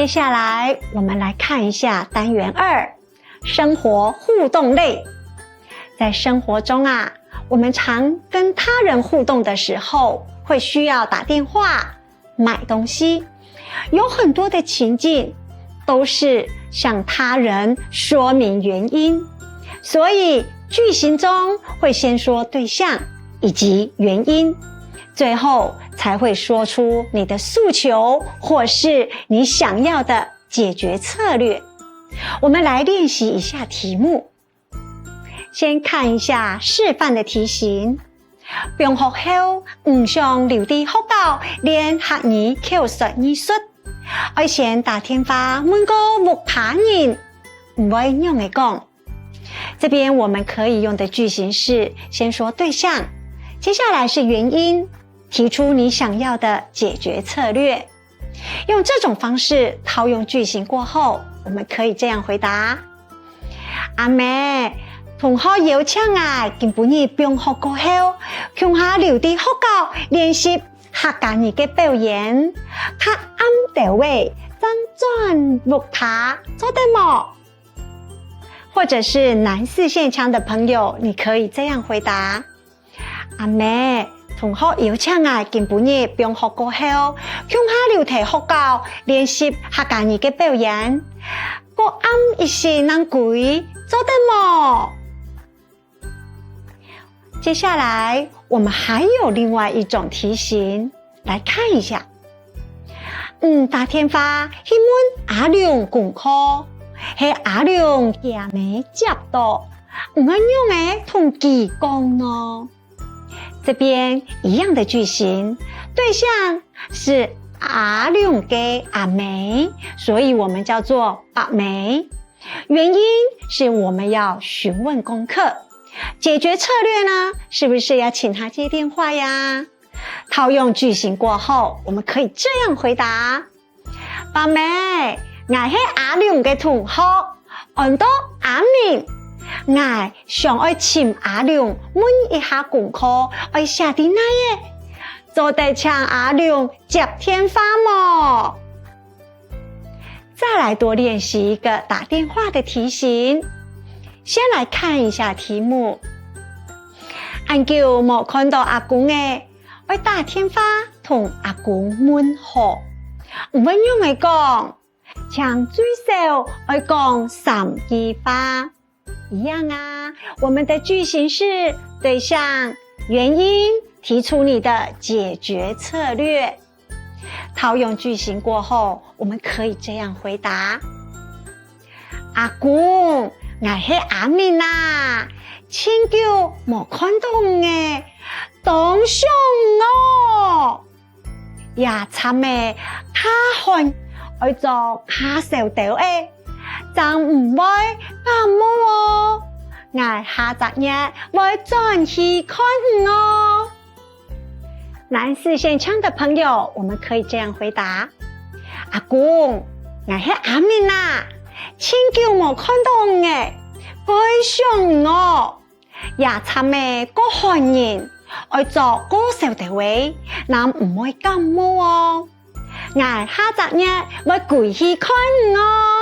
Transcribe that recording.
接下来我们来看一下单元2，生活互动类。在生活中我们常跟他人互动的时候，会需要打电话、买东西，有很多的情境都是向他人说明原因，所以句型中会先说对象以及原因，最后才会说出你的诉求或是你想要的解决策略。我们来练习一下题目。先看一下示范的题型。中學後唔想留啲學校練客語口述藝術，我先打電話問個木爬人，唔會用嚟講。這邊我們可以用的句型是先說對象，接下來是原因，提出你想要的解決策略。用這種方式套用句型過後，我們可以這樣回答：阿妹，同學邀請我今晡日中學過後，共下留啲學校練習客家語嘅表演，較暗地位爭轉木塔做得冇？或者是南四縣腔的朋友，你可以這樣回答：阿妹，同學邀請我今晡日中學過後，共下留啲學校練習客家語嘅表演，個暗一時能鬼做得冇？接下來我們還有另外一種題型，來看一下。打電話去問阿亮功課，係阿亮也沒接到，我用嚟同佢講呢。這邊一樣的句型，對象是阿亮嘅阿妹，所以我們叫做阿妹。原因是我們要詢問功課。解決策略呢，是不是要請他接電話呀？套用句型過後，我們可以這樣回答：阿妹，我係阿亮嘅同學，按到阿明，我想要請阿亮問一下功課，要寫啲乜嘢？做得請阿亮接電話麼？再來多練習一個打電話的題型。先來看一下題目。俺叫冇看到阿公嘅，我打電話同阿公問好。唔會用嚟講，請最少我講3句話。一樣我們的句型是對象、原因，提出你的解決策略。套用句型過後，我們可以這樣回答：阿公，我係阿明千久冇看到嘅，當上我也慘嘅，他看我做卡手掉誒，就唔會感冒我下集日會轉去看我。南四縣腔的朋友，我們可以這樣回答：阿公，我係阿明千久冇看到嘅，該上我也參嘅個韓人，愛做歌手地位，那唔會感冒我下集日會回去看我。